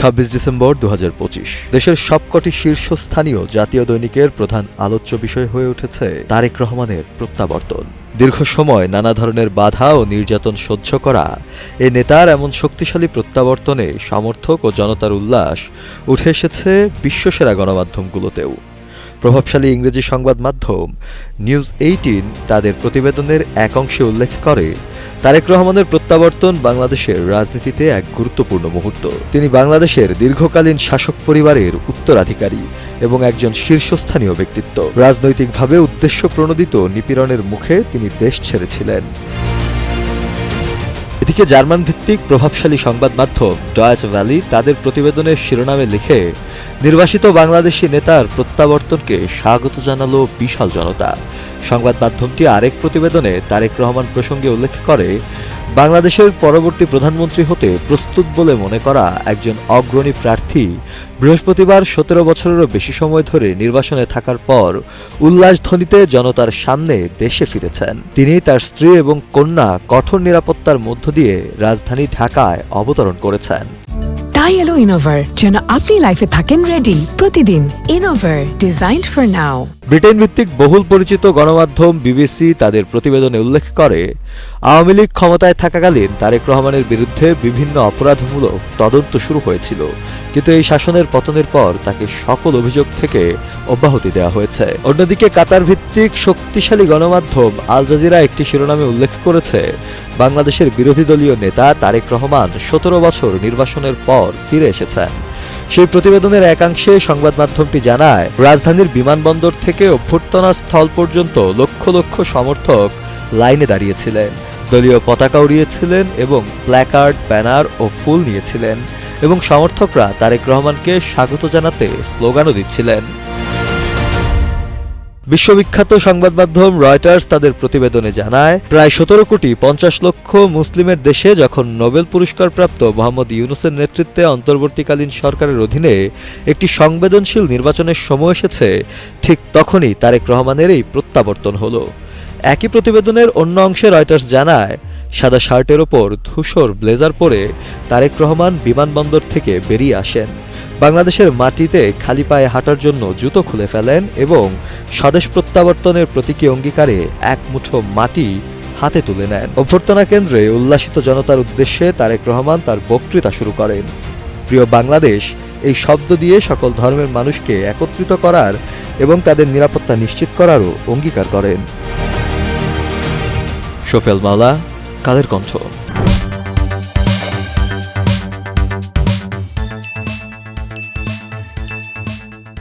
26 December 2025 দেশের সবকটি শীর্ষস্থানীয় জাতীয় দৈনিকের প্রধান আলোচ্য বিষয় হয়ে উঠেছে তারেক রহমানের প্রত্যাবর্তন। দীর্ঘ সময় নানা ধরনের বাধা ও নির্যাতন সহ্য করা এ নেতার এমন শক্তিশালী প্রত্যাবর্তনে সমর্থক ও জনতার উল্লাস উঠে এসেছে বিশ্বসেরা গণমাধ্যমগুলোতেও। প্রভাবশালী ইংরেজি সংবাদ মাধ্যম নিউজ 18 তাদের প্রতিবেদনের এক অংশে উল্লেখ করে, তারেক রহমানের প্রত্যাবর্তন বাংলাদেশের রাজনীতিতে এক গুরুত্বপূর্ণ মুহূর্ত। তিনি বাংলাদেশের দীর্ঘকালীন শাসক পরিবারের উত্তরাধিকারী এবং একজন শীর্ষস্থানীয় ব্যক্তিত্ব। রাজনৈতিকভাবে উদ্দেশ্য প্রণোদিত নিপীড়নের মুখে তিনি দেশ ছেড়েছিলেন। এদিকে জার্মান ভিত্তিক প্রভাবশালী সংবাদ মাধ্যম ডয়েচে ভ্যালি তাদের প্রতিবেদনের শিরোনামে লিখে, নির্বাসিত বাংলাদেশি নেতার প্রত্যাবর্তনকে স্বাগত জানালো বিশাল জনতা। সংবাদ মাধ্যমটি আরেক প্রতিবেদনে তারেক রহমান প্রসঙ্গে উল্লেখ করে, বাংলাদেশের পরবর্তী প্রধানমন্ত্রী হতে প্রস্তুত বলে মনে করা একজন অগ্রণী প্রার্থী বৃহস্পতিবার 17 বছরেরও বেশি সময় ধরে নির্বাসনে থাকার পর উল্লাসধ্বনিতে জনতার সামনে দেশে ফিরেছেন। তিনি তার স্ত্রী এবং কন্যা কঠোর নিরাপত্তার মধ্য দিয়ে রাজধানী ঢাকায় অবতরণ করেছেন। তাই এলো ইনোভার, যেন আপনি লাইফে থাকেন রেডি প্রতিদিন। Innova, designed for now. Britain ভিত্তিক বহুল পরিচিত গণমাধ্যম বিবিসি তাদের প্রতিবেদনে উল্লেখ করে, আওয়ামী লীগ ক্ষমতায় থাকাকালীন তারেক রহমানের বিরুদ্ধে বিভিন্ন অপরাধমূলক তদন্ত শুরু হয়েছিল, কিন্তু এই শাসনের পতনের পর তাকে সকল অভিযোগ থেকে অব্যাহতি দেওয়া হয়েছে। অন্যদিকে কাতার ভিত্তিক শক্তিশালী গণমাধ্যম আল জাজিরা একটি শিরোনামে উল্লেখ করেছে, বাংলাদেশের বিরোধী দলীয় নেতা তারেক রহমান 17 বছর নির্বাসনের পর ফিরে এসেছেন। সেই প্রতিবেদনের একাংশে সংবাদ মাধ্যমটি জানায়, রাজধানীর বিমানবন্দর থেকে অভ্যর্থনা স্থল পর্যন্ত লক্ষ লক্ষ সমর্থক লাইনে দাঁড়িয়েছিলেন, দলীয় পতাকা উড়িয়েছিলেন এবং প্ল্যাকার্ড, ব্যানার ও ফুল নিয়েছিলেন এবং সমর্থকরা তারেক রহমানকে স্বাগত জানাতে স্লোগানও দিচ্ছিলেন। বিশ্ববিখ্যাত সংবাদ মাধ্যম রয়টার্স তাদের প্রতিবেদনে জানায়, প্রায় 17,50,00,000 মুসলিমের দেশে যখন নোবেল পুরস্কারপ্রাপ্ত মোহাম্মদ ইউনূসের নেতৃত্বে অন্তর্বর্তীকালীন সরকারের অধীনে একটি সংবেদনশীল নির্বাচনের সময় এসেছে, ঠিক তখনই তারেক রহমানের এই প্রত্যাবর্তন হলো। একই প্রতিবেদনের অন্য অংশে রয়টার্স জানায়, সাদা শার্টের ওপর ধূসর ব্লেজার পরে তারেক রহমান বিমানবন্দর থেকে বেরিয়ে আসেন, বাংলাদেশের মাটিতে খালি পায়ে হাঁটার জন্য জুতো খুলে ফেলেন এবং স্বদেশ প্রত্যাবর্তনের প্রতীকী অঙ্গীকারে এক মুঠো মাটি হাতে তুলে নেন। অভ্যর্থনা কেন্দ্রে উল্লাসিত জনতার উদ্দেশ্যে তারেক রহমান তার বক্তৃতা শুরু করেন। প্রিয় বাংলাদেশ এই শব্দ দিয়ে সকল ধর্মের মানুষকে একত্রিত করার এবং তাদের নিরাপত্তা নিশ্চিত করারও অঙ্গীকার করেন। শোফেল মাওলা, কালের কণ্ঠ।